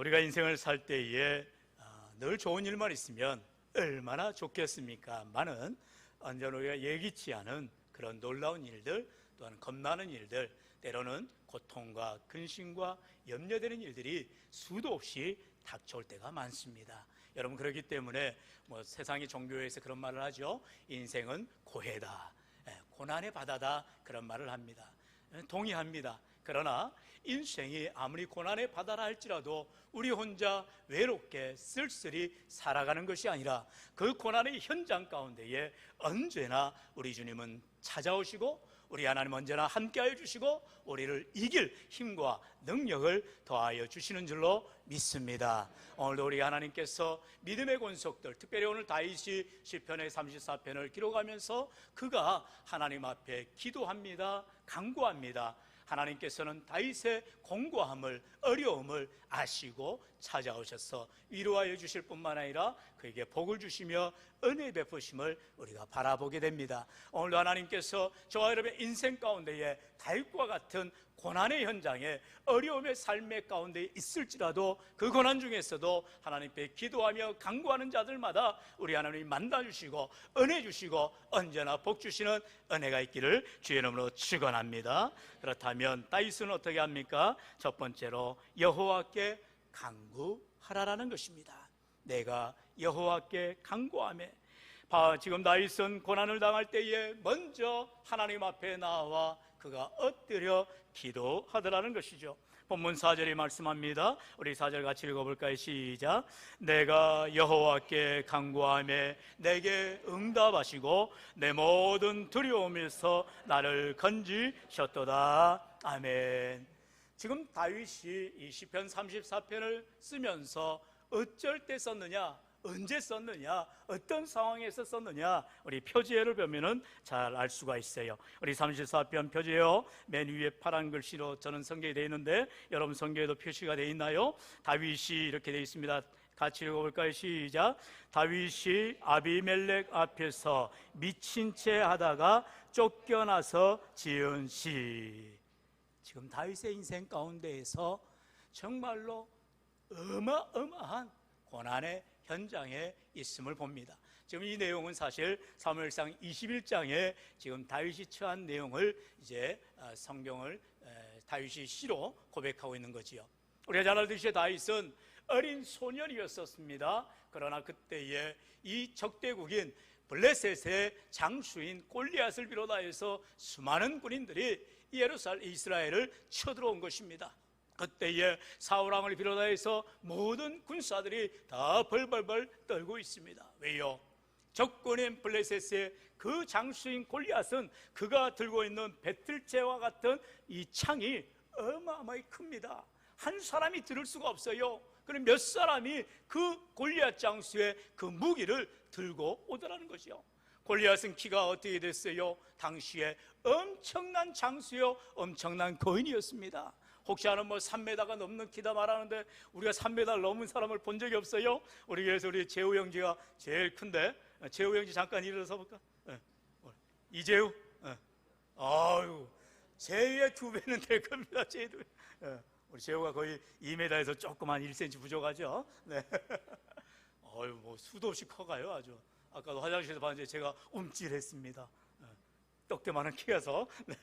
우리가 인생을 살 때에 늘 좋은 일만 있으면 얼마나 좋겠습니까? 많은 언제나 우리가 예기치 않은 그런 놀라운 일들, 또한 겁나는 일들, 때로는 고통과 근심과 염려되는 일들이 수도 없이 닥쳐올 때가 많습니다. 여러분, 그렇기 때문에 세상의 종교에서 그런 말을 하죠. 인생은 고해다, 고난의 바다다, 그런 말을 합니다. 동의합니다. 그러나 인생이 아무리 고난의 바다라 할지라도 우리 혼자 외롭게 쓸쓸히 살아가는 것이 아니라 그 고난의 현장 가운데에 언제나 우리 주님은 찾아오시고 우리 하나님 언제나 함께하여 주시고 우리를 이길 힘과 능력을 더하여 주시는 줄로 믿습니다. 오늘도 우리 하나님께서 믿음의 권속들, 특별히 오늘 다윗이 시편의 34편을 기록하면서 그가 하나님 앞에 기도합니다. 간구합니다. 하나님께서는 다윗의 공고함을, 어려움을 아시고 찾아오셔서 위로하여 주실 뿐만 아니라 그에게 복을 주시며 은혜 베푸심을 우리가 바라보게 됩니다. 오늘도 하나님께서 저와 여러분의 인생 가운데에 다윗과 같은 고난의 현장에 어려움의 삶의 가운데 있을지라도 그 고난 중에서도 하나님께 기도하며 간구하는 자들마다 우리 하나님이 만나주시고 은혜 주시고 언제나 복 주시는 은혜가 있기를 주의 이름으로 축원합니다. 그렇다면 다윗은 어떻게 합니까? 첫 번째로 여호와께 간구하라라는 것입니다. 내가 여호와께 간구하며, 지금 다윗은 고난을 당할 때에 먼저 하나님 앞에 나와 그가 엎드려 기도하더라는 것이죠. 본문 4절이 말씀합니다. 우리 4절 같이 읽어볼까요? 시작. 내가 여호와께 간구하며 내게 응답하시고 내 모든 두려움에서 나를 건지셨도다. 아멘. 지금 다윗이 이 시편 34편을 쓰면서 어쩔 때 썼느냐, 언제 썼느냐, 어떤 상황에서 썼느냐, 우리 표지에를 보면은 잘 알 수가 있어요. 우리 34편 표지에요 맨 위에 파란 글씨로 저는 성경이 되어 있는데 여러분 성경에도 표시가 되어 있나요? 다윗이 이렇게 되어 있습니다. 같이 읽어볼까요? 시작. 다윗이 아비멜렉 앞에서 미친 채 하다가 쫓겨나서 지은 시. 지금 다윗의 인생 가운데에서 정말로 어마어마한 고난의 현장에 있음을 봅니다. 지금 이 내용은 사실 사무엘상 21장에 지금 다윗이 처한 내용을 이제 성경을 다윗이 시로 고백하고 있는 거지요. 우리가 잘 알듯이 다윗은 어린 소년이었었습니다. 그러나 그때에 이 적대국인 블레셋의 장수인 골리앗을 비롯하여서 수많은 군인들이 이스라엘을 쳐들어온 것입니다. 그때에 사울왕을 비롯해서 모든 군사들이 다 벌벌벌 떨고 있습니다. 왜요? 적군인 블레셋의 그 장수인 골리앗은 그가 들고 있는 배틀채와 같은 이 창이 어마어마히 큽니다. 한 사람이 들을 수가 없어요. 그럼 몇 사람이 그 골리앗 장수의 그 무기를 들고 오더라는 것이요. 골리앗은 키가 어떻게 됐어요? 당시에 엄청난 장수요, 엄청난 거인이었습니다. 혹시 아는 3m가 넘는 키다 말하는데 우리가 3m를 넘은 사람을 본 적이 없어요. 우리 교회에서 우리 재우 형제가 제일 큰데, 재우 형제 잠깐 일어서 볼까? 이재우? 아유, 재우의 2배는 될 겁니다. 재우. 우리 재우가 거의 2m에서 조그만 1cm 부족하죠. 네. 수도 없이 커가요, 아주. 아까도 화장실에서 봤는데 제가 움찔했습니다. 떡대만한 키여서. 네.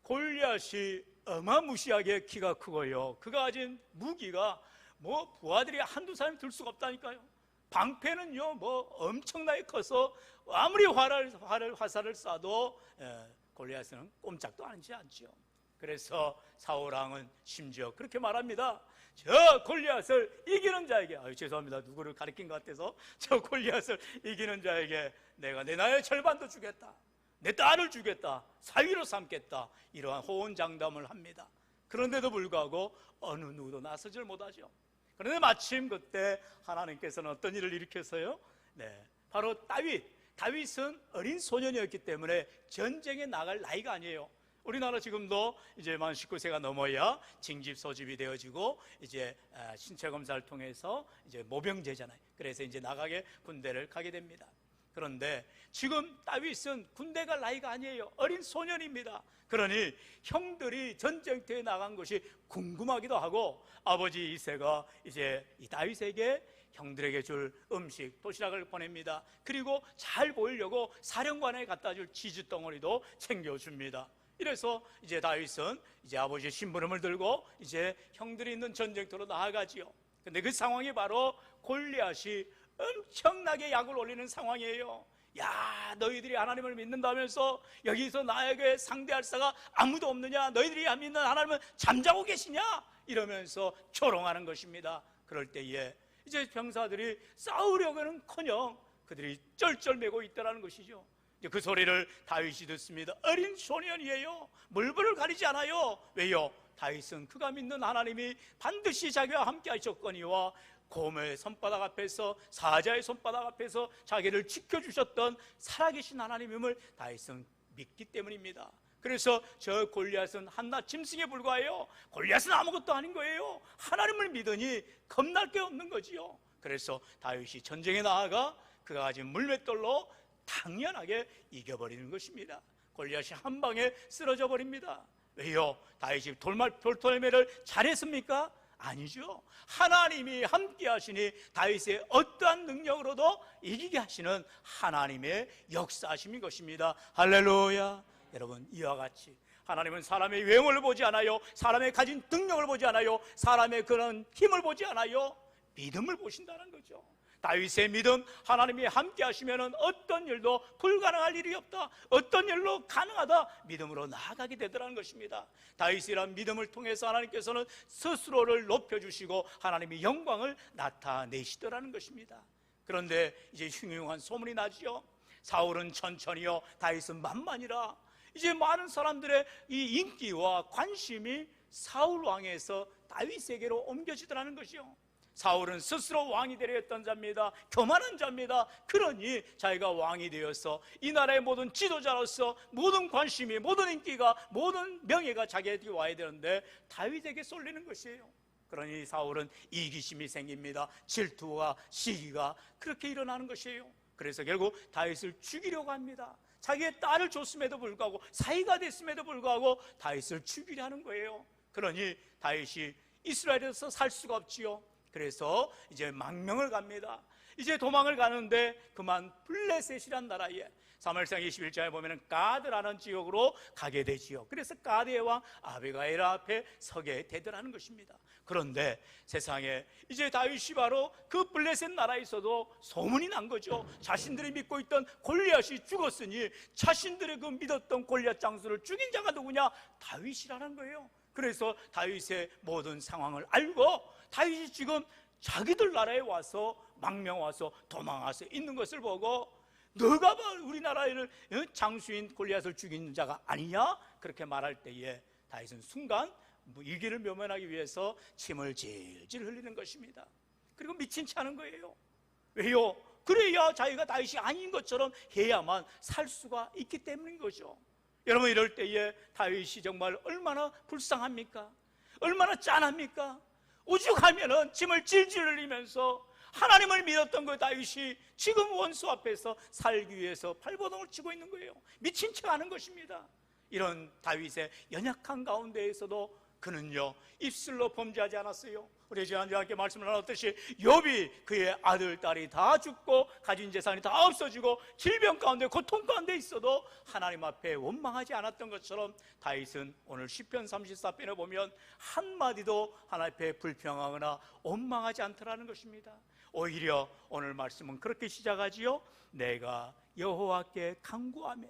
골리앗이 어마무시하게 키가 크고요, 그가 가진 무기가 부하들이 한두 사람이 들 수가 없다니까요. 방패는요 엄청나게 커서 아무리 화살을 쏴도 골리앗은 꼼짝도 하지 않죠. 그래서 사울왕은 심지어 그렇게 말합니다. 저 골리앗을 이기는 자에게, 죄송합니다, 누구를 가리킨 것 같아서, 저 골리앗을 이기는 자에게 내가 내 나의 절반도 주겠다, 내 딸을 주겠다, 사위로 삼겠다, 이러한 호언장담을 합니다. 그런데도 불구하고 어느 누구도 나서질 못하죠. 그런데 마침 그때 하나님께서는 어떤 일을 일으켰어요? 바로 다윗은 어린 소년이었기 때문에 전쟁에 나갈 나이가 아니에요. 우리나라 지금도 이제 만 19세가 넘어야 징집 소집이 되어지고 이제 신체 검사를 통해서 이제 모병제잖아요. 그래서 이제 나가게 군대를 가게 됩니다. 그런데 지금 다윗은 군대 갈 나이가 아니에요. 어린 소년입니다. 그러니 형들이 전쟁터에 나간 것이 궁금하기도 하고, 아버지 이새가 이제 이 다윗에게 형들에게 줄 음식, 도시락을 보냅니다. 그리고 잘 보이려고 사령관에 갖다 줄 치즈 덩어리도 챙겨줍니다. 이래서 이제 다윗은 이제 아버지의 심부름을 들고 이제 형들이 있는 전쟁터로 나아가지요. 근데 그 상황이 바로 골리앗이 엄청나게 약을 올리는 상황이에요. 야, 너희들이 하나님을 믿는다면서 여기서 나에게 상대할 자가 아무도 없느냐? 너희들이 안 믿는 하나님은 잠자고 계시냐? 이러면서 조롱하는 것입니다. 그럴 때에 이제 병사들이 싸우려고는커녕 그들이 쩔쩔매고 있다는 것이죠. 그 소리를 다윗이 듣습니다. 어린 소년이에요. 물불을 가리지 않아요. 왜요? 다윗은 그가 믿는 하나님이 반드시 자기와 함께 하셨거니와 곰의 손바닥 앞에서, 사자의 손바닥 앞에서 자기를 지켜주셨던 살아계신 하나님임을 다윗은 믿기 때문입니다. 그래서 저 골리앗은 한낱 짐승에 불과해요. 골리앗은 아무것도 아닌 거예요. 하나님을 믿으니 겁날 게 없는 거지요. 그래서 다윗이 전쟁에 나아가 그가 가진 물맷돌로 당연하게 이겨버리는 것입니다. 골리앗이 한 방에 쓰러져 버립니다. 왜요? 다윗이 돌돌매를 잘했습니까? 아니죠. 하나님이 함께 하시니 다윗의 어떠한 능력으로도 이기게 하시는 하나님의 역사하심인 것입니다. 할렐루야. 여러분, 이와 같이 하나님은 사람의 외모를 보지 않아요. 사람의 가진 능력을 보지 않아요. 사람의 그런 힘을 보지 않아요. 믿음을 보신다는 거죠. 다윗의 믿음, 하나님이 함께 하시면 어떤 일도 불가능할 일이 없다, 어떤 일로 가능하다, 믿음으로 나아가게 되더라는 것입니다. 다윗이란 믿음을 통해서 하나님께서는 스스로를 높여주시고 하나님의 영광을 나타내시더라는 것입니다. 그런데 이제 흉흉한 소문이 나지요. 사울은 천천히요, 다윗은 만만이라. 이제 많은 사람들의 이 인기와 관심이 사울 왕에서 다윗에게로 옮겨지더라는 것이요. 사울은 스스로 왕이 되려 했던 자입니다. 교만한 자입니다. 그러니 자기가 왕이 되어서 이 나라의 모든 지도자로서 모든 관심이, 모든 인기가, 모든 명예가 자기에게 와야 되는데 다윗에게 쏠리는 것이에요. 그러니 사울은 이기심이 생깁니다. 질투와 시기가 그렇게 일어나는 것이에요. 그래서 결국 다윗을 죽이려고 합니다. 자기의 딸을 줬음에도 불구하고, 사이가 됐음에도 불구하고 다윗을 죽이려 하는 거예요. 그러니 다윗이 이스라엘에서 살 수가 없지요. 그래서 이제 망명을 갑니다. 이제 도망을 가는데 그만 블레셋이란 나라에, 사무엘상 21장에 보면 가드라는 지역으로 가게 되지요. 그래서 가드의 왕 아비가일 앞에 서게 되더라는 것입니다. 그런데 세상에 이제 다윗이 바로 그 블레셋 나라에서도 소문이 난 거죠. 자신들이 믿고 있던 골리앗이 죽었으니 자신들의 그 믿었던 골리앗 장수를 죽인 자가 누구냐? 다윗이라는 거예요. 그래서 다윗의 모든 상황을 알고 다윗이 지금 자기들 나라에 와서 망명 와서 도망와서 있는 것을 보고, 너가 우리나라에는 장수인 골리앗을 죽인 자가 아니냐? 그렇게 말할 때에 다윗은 순간 위기를 묘면하기 위해서 침을 질질 흘리는 것입니다. 그리고 미친 체 하는 거예요. 왜요? 그래야 자기가 다윗이 아닌 것처럼 해야만 살 수가 있기 때문인 거죠. 여러분, 이럴 때에 다윗이 정말 얼마나 불쌍합니까? 얼마나 짠합니까? 오죽하면은 침을 질질 흘리면서 하나님을 믿었던 그 다윗이 지금 원수 앞에서 살기 위해서 발버둥을 치고 있는 거예요. 미친 척 하는 것입니다. 이런 다윗의 연약한 가운데에서도 그는요, 입술로 범죄하지 않았어요. 우리 지난주에 함께 말씀을 나눴듯이 욥이 그의 아들, 딸이 다 죽고 가진 재산이 다 없어지고 질병 가운데, 고통 가운데 있어도 하나님 앞에 원망하지 않았던 것처럼 다윗은 오늘 시편 34편에 보면 한마디도 하나님 앞에 불평하거나 원망하지 않더라는 것입니다. 오히려 오늘 말씀은 그렇게 시작하지요. 내가 여호와께 간구하며,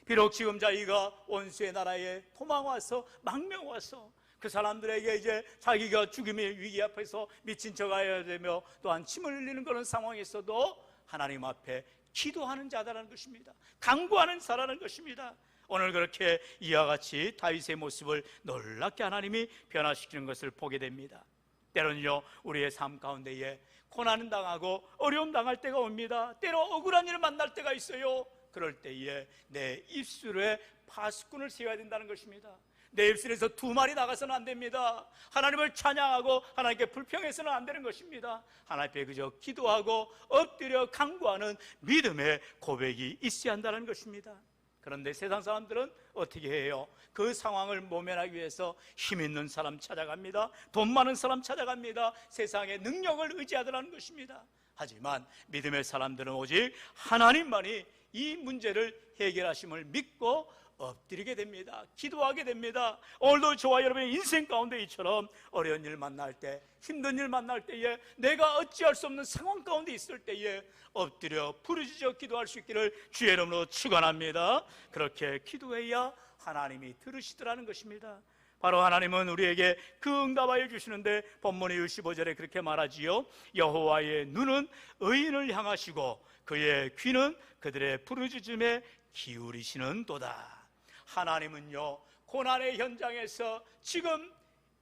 비록 지금 자기가 원수의 나라에 도망와서 망명와서 그 사람들에게 이제 자기가 죽음의 위기 앞에서 미친 척해야 되며 또한 침을 흘리는 그런 상황에서도 하나님 앞에 기도하는 자다라는 것입니다. 간구하는 자라는 것입니다. 오늘 그렇게 이와 같이 다윗의 모습을 놀랍게 하나님이 변화시키는 것을 보게 됩니다. 때로는요, 우리의 삶 가운데에 고난 당하고 어려움 당할 때가 옵니다. 때로 억울한 일을 만날 때가 있어요. 그럴 때에 내 입술에 파수꾼을 세워야 된다는 것입니다. 내 입술에서 두 말이 나가서는 안 됩니다. 하나님을 찬양하고 하나님께 불평해서는 안 되는 것입니다. 하나님께 그저 기도하고 엎드려 간구하는 믿음의 고백이 있어야 한다는 것입니다. 그런데 세상 사람들은 어떻게 해요? 그 상황을 모면하기 위해서 힘 있는 사람 찾아갑니다. 돈 많은 사람 찾아갑니다. 세상의 능력을 의지하더라는 것입니다. 하지만 믿음의 사람들은 오직 하나님만이 이 문제를 해결하심을 믿고 엎드리게 됩니다. 기도하게 됩니다. 오늘도 저와 여러분의 인생 가운데 이처럼 어려운 일 만날 때, 힘든 일 만날 때에, 내가 어찌할 수 없는 상황 가운데 있을 때에 엎드려 부르짖어 기도할 수 있기를 주의 이름으로 축원합니다. 그렇게 기도해야 하나님이 들으시더라는 것입니다. 바로 하나님은 우리에게 그 응답하여 주시는데 본문의 65절에 그렇게 말하지요. 여호와의 눈은 의인을 향하시고 그의 귀는 그들의 부르짖음에 기울이시는도다. 하나님은요, 고난의 현장에서 지금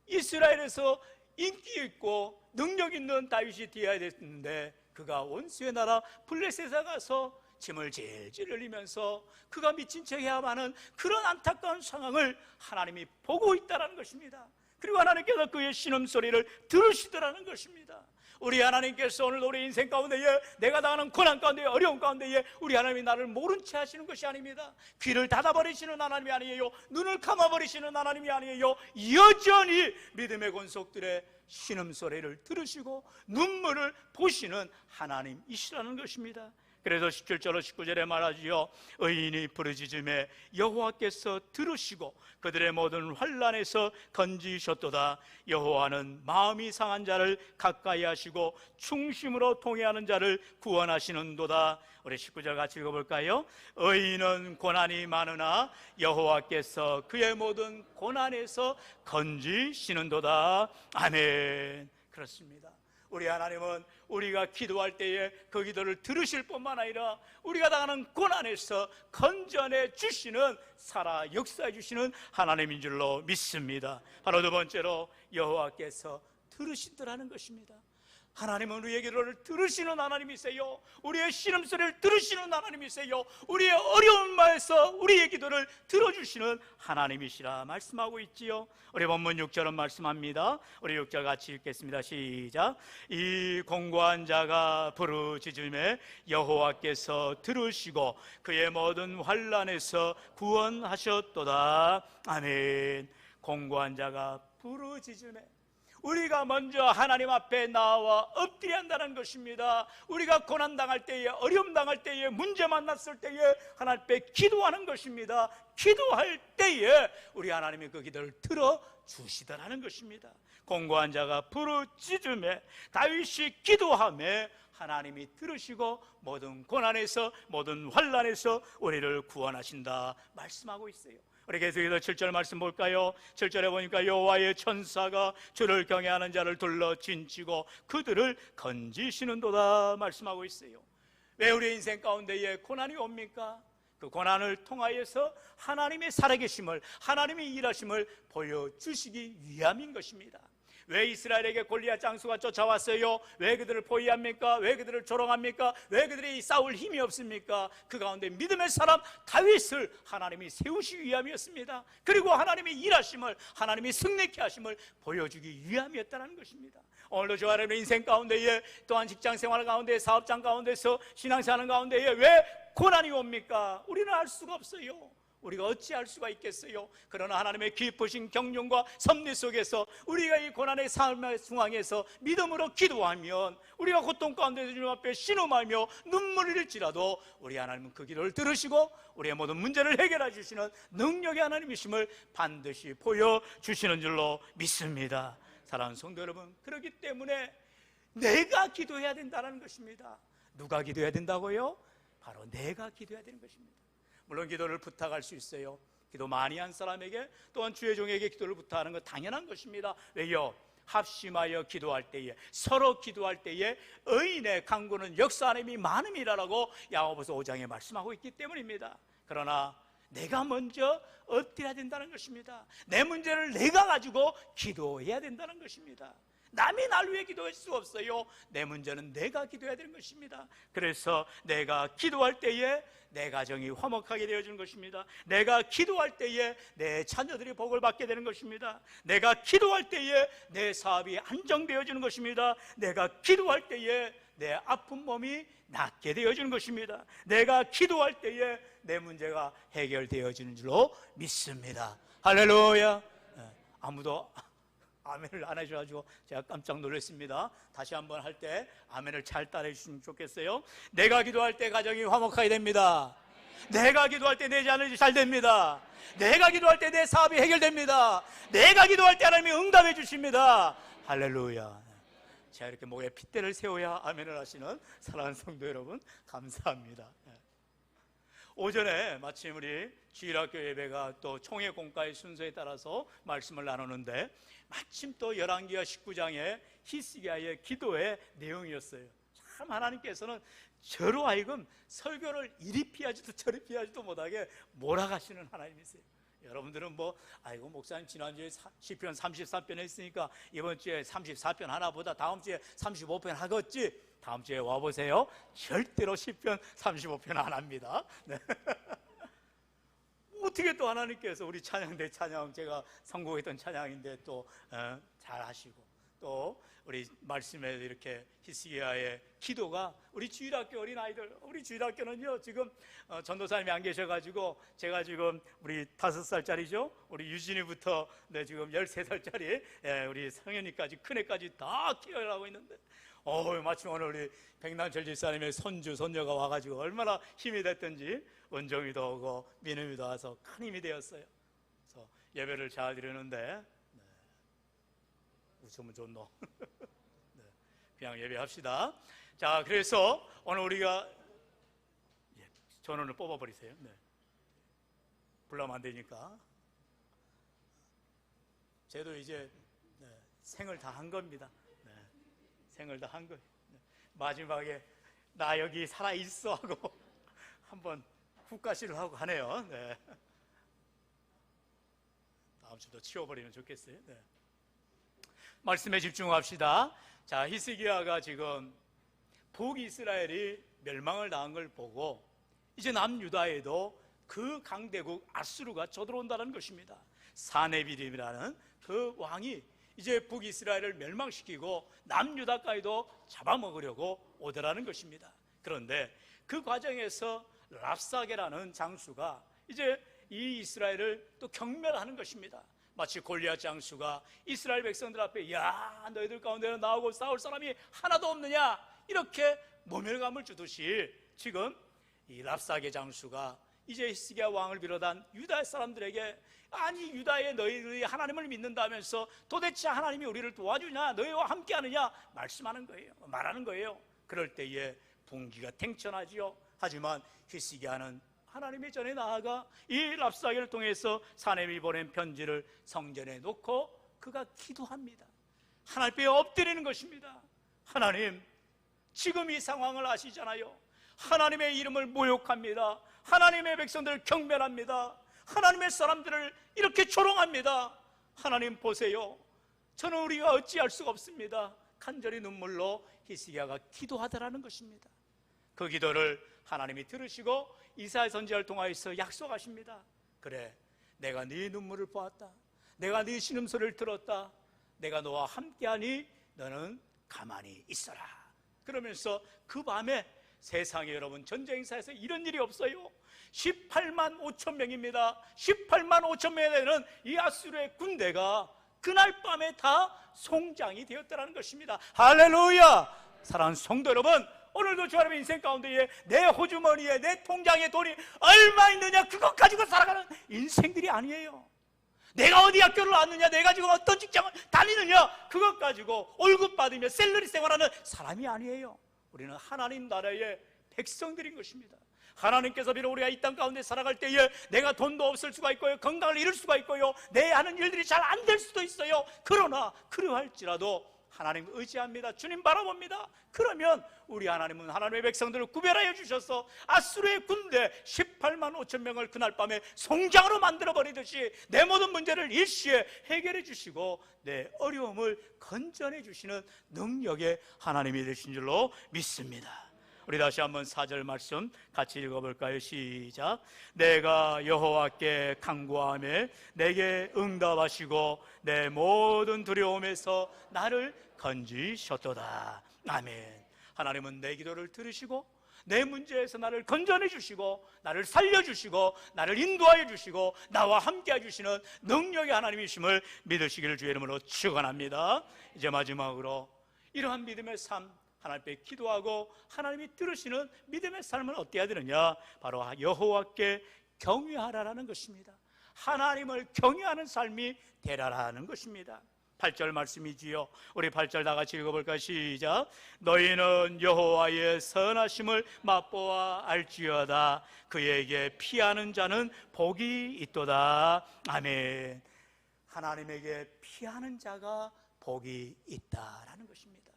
이스라엘에서 인기 있고 능력 있는 다윗이 되어야 됐는데 그가 원수의 나라 블레셋에 가서 침을 질질 흘리면서 그가 미친 척해야만 그런 안타까운 상황을 하나님이 보고 있다는 것입니다. 그리고 하나님께서 그의 신음소리를 들으시더라는 것입니다. 우리 하나님께서 오늘 우리 인생 가운데에 내가 당하는 고난 가운데에 어려운 가운데에 우리 하나님이 나를 모른 채 하시는 것이 아닙니다. 귀를 닫아버리시는 하나님이 아니에요. 눈을 감아버리시는 하나님이 아니에요. 여전히 믿음의 권속들의 신음소리를 들으시고 눈물을 보시는 하나님이시라는 것입니다. 그래서 17절 19절에 말하지요. 의인이 부르짖음에 여호와께서 들으시고 그들의 모든 환난에서 건지셨도다. 여호와는 마음이 상한 자를 가까이 하시고 충심으로 통회하는 자를 구원하시는도다. 우리 19절 같이 읽어볼까요? 의인은 고난이 많으나 여호와께서 그의 모든 고난에서 건지시는도다. 아멘. 그렇습니다. 우리 하나님은 우리가 기도할 때에 그 기도를 들으실 뿐만 아니라 우리가 당하는 고난에서 건져내 주시는, 살아 역사해 주시는 하나님인 줄로 믿습니다. 바로 두 번째로 여호와께서 들으시더라는 것입니다. 하나님은 우리의 기도를 들으시는 하나님이세요. 우리의 신음소리를 들으시는 하나님이세요. 우리의 어려운 마에서 우리의 기도를 들어주시는 하나님이시라 말씀하고 있지요. 우리 본문 6절은 말씀합니다. 우리 6절 같이 읽겠습니다. 시작. 이 공고한 자가 부르짖음에 여호와께서 들으시고 그의 모든 환난에서 구원하셨도다. 아멘. 공고한 자가 부르짖음에 우리가 먼저 하나님 앞에 나와 엎드려야 한다는 것입니다. 우리가 고난당할 때에, 어려움 당할 때에, 문제 만났을 때에 하나님 앞에 기도하는 것입니다. 기도할 때에 우리 하나님이 그 기도를 들어주시더라는 것입니다. 공고한 자가 부르짖음에 다윗이 기도하며 하나님이 들으시고 모든 고난에서, 모든 환난에서 우리를 구원하신다 말씀하고 있어요. 우리 계속해서 7절 말씀 볼까요? 7절에 보니까 여호와의 천사가 주를 경외하는 자를 둘러 진치고 그들을 건지시는도다 말씀하고 있어요. 왜 우리 인생 가운데에 고난이 옵니까? 그 고난을 통하여서 하나님의 살아계심을, 하나님의 일하심을 보여주시기 위함인 것입니다. 왜 이스라엘에게 골리앗 장수가 쫓아왔어요? 왜 그들을 포위합니까? 왜 그들을 조롱합니까? 왜 그들이 싸울 힘이 없습니까? 그 가운데 믿음의 사람 다윗을 하나님이 세우시기 위함이었습니다. 그리고 하나님의 일하심을, 하나님이 승리케 하심을 보여주기 위함이었다는 것입니다. 오늘도 저와 여러분의 인생 가운데에, 또한 직장 생활 가운데, 사업장 가운데서, 신앙생활 가운데에 왜 고난이 옵니까? 우리는 알 수가 없어요. 우리가 어찌할 수가 있겠어요? 그러나 하나님의 깊으신 경륜과 섭리 속에서 우리가 이 고난의 삶의 중앙에서 믿음으로 기도하면, 우리가 고통 가운데 주님 앞에 신음하며 눈물을 흘릴지라도 우리 하나님은 그 기도를 들으시고 우리의 모든 문제를 해결해 주시는 능력의 하나님이심을 반드시 보여주시는 줄로 믿습니다. 사랑하는 성도 여러분, 그렇기 때문에 내가 기도해야 된다는 것입니다. 누가 기도해야 된다고요? 바로 내가 기도해야 되는 것입니다. 물론 기도를 부탁할 수 있어요. 기도 많이 한 사람에게, 또한 주의 종에게 기도를 부탁하는 건 당연한 것입니다. 왜요? 합심하여 기도할 때에, 서로 기도할 때에 의인의 간구는 역사하는 힘이 많음이라고 야고보서 5장에 말씀하고 있기 때문입니다. 그러나 내가 먼저 엎드려야 된다는 것입니다. 내 문제를 내가 가지고 기도해야 된다는 것입니다. 남이 날 위해 기도할 수 없어요. 내 문제는 내가 기도해야 되는 것입니다. 그래서 내가 기도할 때에 내 가정이 화목하게 되어지는 것입니다. 내가 기도할 때에 내 자녀들이 복을 받게 되는 것입니다. 내가 기도할 때에 내 사업이 안정되어지는 것입니다. 내가 기도할 때에 내 아픈 몸이 낫게 되어지는 것입니다. 내가 기도할 때에 내 문제가 해결되어지는 줄로 믿습니다. 할렐루야. 아무도 아멘을 안 해주셔가지고 제가 깜짝 놀랐습니다. 다시 한번 할 때 아멘을 잘 따라해 주시면 좋겠어요. 내가 기도할 때 가정이 화목하게 됩니다. 내가 기도할 때 내 자녀들이 잘 됩니다. 내가 기도할 때 내 사업이 해결됩니다. 내가 기도할 때 하나님이 응답해 주십니다. 할렐루야. 제가 이렇게 목에 핏대를 세워야 아멘을 하시는 사랑하는 성도 여러분, 감사합니다. 오전에 마침 우리 주일학교 예배가 또 총회 공과의 순서에 따라서 말씀을 나누는데 마침 또 열왕기하 19장의 히스기야의 기도의 내용이었어요. 참 하나님께서는 저로 하여금 설교를 이리 피하지도 저리 피하지도 못하게 몰아가시는 하나님이세요. 여러분들은 아이고 목사님 지난주에 시편 33편 했으니까 이번 주에 34편 하나보다 다음 주에 35편 하겠지. 다음 주에 와보세요. 절대로 시편 35편 안 합니다. 네. 어떻게 또 하나님께서 우리 찬양 대 찬양, 제가 선곡했던 찬양인데 또 잘 하시고, 또 우리 말씀에 이렇게 히스기야의 기도가 우리 주일학교 어린아이들, 우리 주일학교는요 지금 전도사님이 안 계셔가지고 제가 지금 우리 5살짜리죠 우리 유진이부터 지금 13살짜리 우리 성현이까지 큰애까지 다 키워가고 있는데 마침 오늘 우리 백남철 집사님의 손주 손녀가 와가지고 얼마나 힘이 됐든지 은정이도 오고 민음이도 와서 큰 힘이 되었어요. 그래서 예배를 잘 드리는데 웃으면 좋노. 네, 그냥 예배합시다. 자, 그래서 오늘 우리가 전원을 뽑아버리세요. 네. 불러면 안 되니까. 쟤도 이제 생을 다 한 겁니다. 네, 생을 다 한 거예요. 네. 마지막에 나 여기 살아있어 하고 한번 훅가시를 하고 하네요. 네. 다음 주도 치워버리면 좋겠어요. 네. 말씀에 집중합시다. 자, 히스기야가 지금 북이스라엘이 멸망을 당한 걸 보고 이제 남유다에도 그 강대국 아수르가 쳐들어온다는 것입니다. 사네비림이라는 그 왕이 이제 북이스라엘을 멸망시키고 남유다까지도 잡아먹으려고 오더라는 것입니다. 그런데 그 과정에서 랍사게라는 장수가 이제 이 이스라엘을 또 경멸하는 것입니다. 마치 골리앗 장수가 이스라엘 백성들 앞에 야 너희들 가운데는 나오고 싸울 사람이 하나도 없느냐 이렇게 모멸감을 주듯이 지금 이 랍사게 장수가 이제 히스기야 왕을 비롯한 유다 사람들에게 아니 유다의 너희들이 하나님을 믿는다면서 도대체 하나님이 우리를 도와주냐 너희와 함께하느냐 말하는 거예요. 그럴 때에 분기가 탱천하지요. 하지만 히스기야는 하나님의 전에 나아가 이 랍사게를 통해서 사내미 보낸 편지를 성전에 놓고 그가 기도합니다. 하나님께 엎드리는 것입니다. 하나님, 지금 이 상황을 아시잖아요. 하나님의 이름을 모욕합니다. 하나님의 백성들을 경멸합니다. 하나님의 사람들을 이렇게 조롱합니다. 하나님 보세요. 저는 우리가 어찌할 수가 없습니다. 간절히 눈물로 히스기야가 기도하더라는 것입니다. 그 기도를 하나님이 들으시고 이사야 선지자를 통하여서 약속하십니다. 그래, 내가 네 눈물을 보았다. 내가 네 신음소리를 들었다. 내가 너와 함께하니 너는 가만히 있어라. 그러면서 그 밤에 세상에 여러분 전쟁사에서 이런 일이 없어요. 18만 5천 명입니다. 18만 5천 명에 되는 이 아수르의 군대가 그날 밤에 다 송장이 되었다는 것입니다. 할렐루야! 사랑하는 성도 여러분, 오늘도 저 여러분 인생 가운데에 내 호주머니에 내 통장에 돈이 얼마 있느냐 그것 가지고 살아가는 인생들이 아니에요. 내가 어디 학교를 나왔느냐, 내가 지금 어떤 직장을 다니느냐 그것 가지고 월급 받으며 샐러리 생활하는 사람이 아니에요. 우리는 하나님 나라의 백성들인 것입니다. 하나님께서 비록 우리가 이 땅 가운데 살아갈 때에 내가 돈도 없을 수가 있고요, 건강을 잃을 수가 있고요, 내 하는 일들이 잘 안 될 수도 있어요. 그러나 그러할지라도 하나님 의지합니다. 주님 바라봅니다. 그러면 우리 하나님은 하나님의 백성들을 구별하여 주셔서 아수르의 군대 18만 5천 명을 그날 밤에 송장으로 만들어버리듯이 내 모든 문제를 일시에 해결해 주시고 내 어려움을 건져내 주시는 능력의 하나님이 되신 줄로 믿습니다. 우리 다시 한번 4절 말씀 같이 읽어볼까요? 시작. 내가 여호와께 간구하며 내게 응답하시고 내 모든 두려움에서 나를 건지셨도다. 아멘. 하나님은 내 기도를 들으시고 내 문제에서 나를 건져내 주시고 나를 살려주시고 나를 인도하여 주시고 나와 함께 해주시는 능력의 하나님이심을 믿으시기를 주의 이름으로 축원합니다. 이제 마지막으로 이러한 믿음의 삶, 하나님께 기도하고 하나님이 들으시는 믿음의 삶은 어떻게 해야 되느냐? 바로 여호와께 경외하라는 것입니다. 하나님을 경외하는 삶이 되라라는 것입니다. 8절 말씀이지요. 우리 8절 다 같이 읽어볼까? 시작. 너희는 여호와의 선하심을 맛보아 알지어다. 그에게 피하는 자는 복이 있도다. 아멘. 하나님에게 피하는 자가 복이 있다라는 것입니다.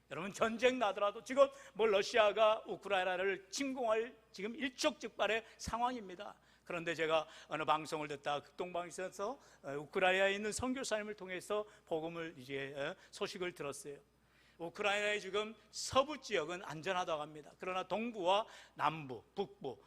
여러분, 전쟁 나더라도 지금 러시아가 우크라이나를 침공할 지금 일촉즉발의 상황입니다. 그런데 제가 어느 방송을 듣다 극동방에서 우크라이나에 있는 선교사님을 통해서 복음을 소식을 들었어요. 우크라이나의 지금 서부 지역은 안전하다고 합니다. 그러나 동부와 남부, 북부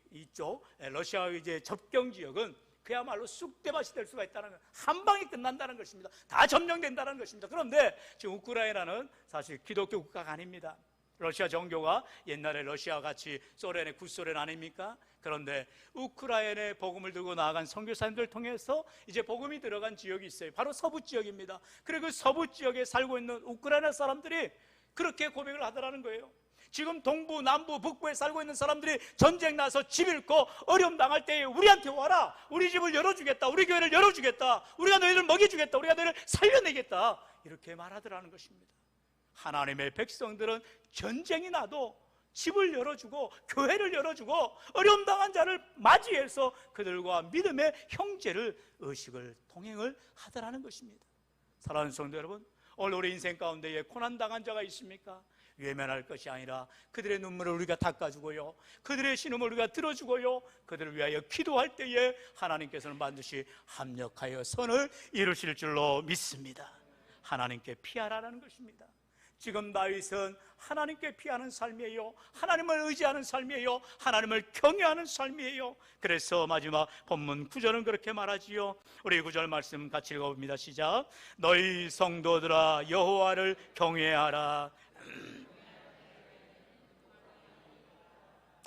이쪽 러시아의 접경 지역은 그야말로 쑥대밭이 될 수가 있다는 것, 한 방에 끝난다는 것입니다. 다 점령된다는 것입니다. 그런데 지금 우크라이나는 사실 기독교 국가가 아닙니다. 러시아 정교가 옛날에 러시아 같이 소련의 구소련 아닙니까? 그런데 우크라이나에 복음을 들고 나아간 선교사님들 통해서 이제 복음이 들어간 지역이 있어요. 바로 서부 지역입니다. 그리고 그 서부 지역에 살고 있는 우크라이나 사람들이 그렇게 고백을 하더라는 거예요. 지금 동부, 남부, 북부에 살고 있는 사람들이 전쟁 나서 집 잃고 어려움 당할 때에 우리한테 와라. 우리 집을 열어주겠다. 우리 교회를 열어주겠다. 우리가 너희를 먹여주겠다. 우리가 너희를 살려내겠다. 이렇게 말하더라는 것입니다. 하나님의 백성들은 전쟁이 나도 집을 열어주고 교회를 열어주고 어려움 당한 자를 맞이해서 그들과 믿음의 형제를 의식을 동행을 하더라는 것입니다. 사랑하는 성도 여러분, 오늘 우리 인생 가운데에 고난당한 자가 있습니까? 외면할 것이 아니라 그들의 눈물을 우리가 닦아주고요, 그들의 신음을 우리가 들어주고요, 그들을 위하여 기도할 때에 하나님께서는 반드시 합력하여 선을 이루실 줄로 믿습니다. 하나님께 피하라는 것입니다. 지금 다윗은 하나님께 피하는 삶이에요. 하나님을 의지하는 삶이에요. 하나님을 경외하는 삶이에요. 그래서 마지막 본문 9절은 그렇게 말하지요. 우리 9절 말씀 같이 읽어봅니다. 시작. 너희 성도들아 여호와를 경외하라.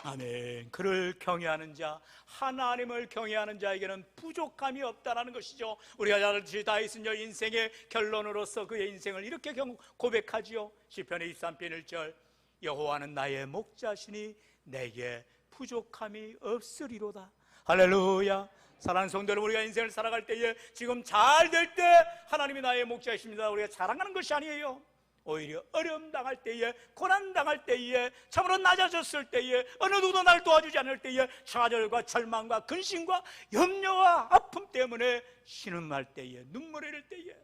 아멘. 그를 경외하는 자, 하나님을 경외하는 자에게는 부족함이 없다는 것이죠. 우리가 잘 알듯이 다윗은요, 인생의 결론으로서 그의 인생을 이렇게 고백하지요. 시편의 23편 1절, 여호와는 나의 목자시니 내게 부족함이 없으리로다. 할렐루야. 사랑하는 성도 여러분, 우리가 인생을 살아갈 때에 지금 잘 될 때 하나님이 나의 목자이십니다. 우리가 자랑하는 것이 아니에요. 오히려 어려움 당할 때에, 고난 당할 때에, 참으로 낮아졌을 때에, 어느 누구도 날 도와주지 않을 때에, 좌절과 절망과 근심과 염려와 아픔 때문에 신음할 때에, 눈물 흘릴 때에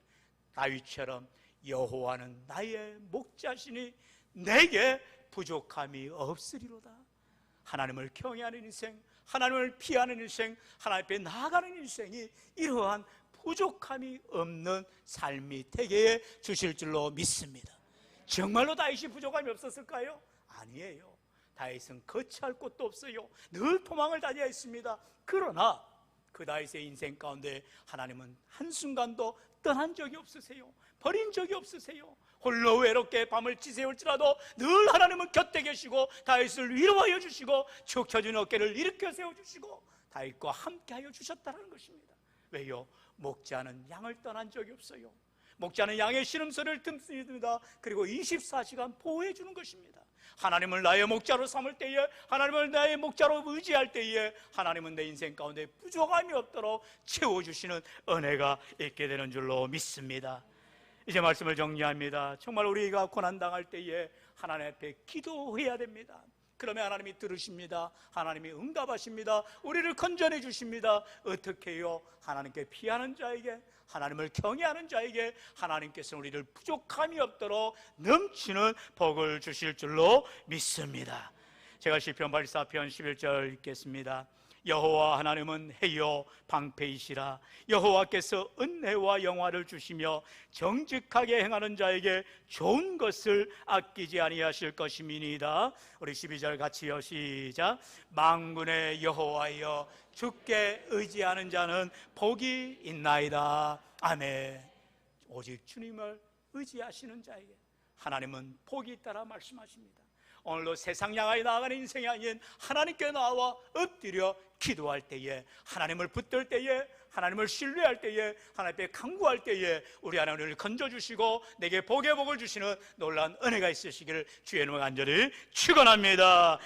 다윗처럼 여호와는 나의 목자시니 내게 부족함이 없으리로다. 하나님을 경외하는 인생, 하나님을 피하는 인생, 하나님 앞에 나아가는 인생이 이러한 부족함이 없는 삶이 되게 해 주실 줄로 믿습니다. 정말로 다윗이 부족함이 없었을까요? 아니에요. 다윗은 거처할 곳도 없어요. 늘 도망을 다녀야 했습니다. 그러나 그 다윗의 인생 가운데 하나님은 한순간도 떠난 적이 없으세요. 버린 적이 없으세요. 홀로 외롭게 밤을 지새울지라도 늘 하나님은 곁에 계시고 다윗을 위로하여 주시고 축 처진 어깨를 일으켜 세워주시고 다윗과 함께하여 주셨다는 것입니다. 왜요? 목자는 양을 떠난 적이 없어요. 목자는 양의 신음소리를 듣습니다. 그리고 24시간 보호해 주는 것입니다. 하나님을 나의 목자로 삼을 때에, 하나님을 나의 목자로 의지할 때에 하나님은 내 인생 가운데 부족함이 없도록 채워주시는 은혜가 있게 되는 줄로 믿습니다. 이제 말씀을 정리합니다. 정말 우리가 고난당할 때에 하나님 앞에 기도해야 됩니다. 그러면 하나님이 들으십니다. 하나님이 응답하십니다. 우리를 건져내 주십니다. 어떻게 해요? 하나님께 피하는 자에게, 하나님을 경외하는 자에게 하나님께서 우리를 부족함이 없도록 넘치는 복을 주실 줄로 믿습니다. 제가 시편 84편 11절 읽겠습니다. 여호와 하나님은 해요 방패이시라. 여호와께서 은혜와 영화를 주시며 정직하게 행하는 자에게 좋은 것을 아끼지 아니하실 것임이니이다. 우리 12절 같이요, 시작. 만군의 여호와여, 주께 의지하는 자는 복이 있나이다. 아멘. 오직 주님을 의지하시는 자에게 하나님은 복이 있다라 말씀하십니다. 오늘도 세상 향하여 나아가는 인생이 아닌 하나님께 나와 엎드려 기도할 때에, 하나님을 붙들 때에, 하나님을 신뢰할 때에, 하나님 앞에 간구할 때에 우리 하나님을 건져주시고 내게 복의 복을 주시는 놀라운 은혜가 있으시기를 주의 이름으로 간절히 축원합니다.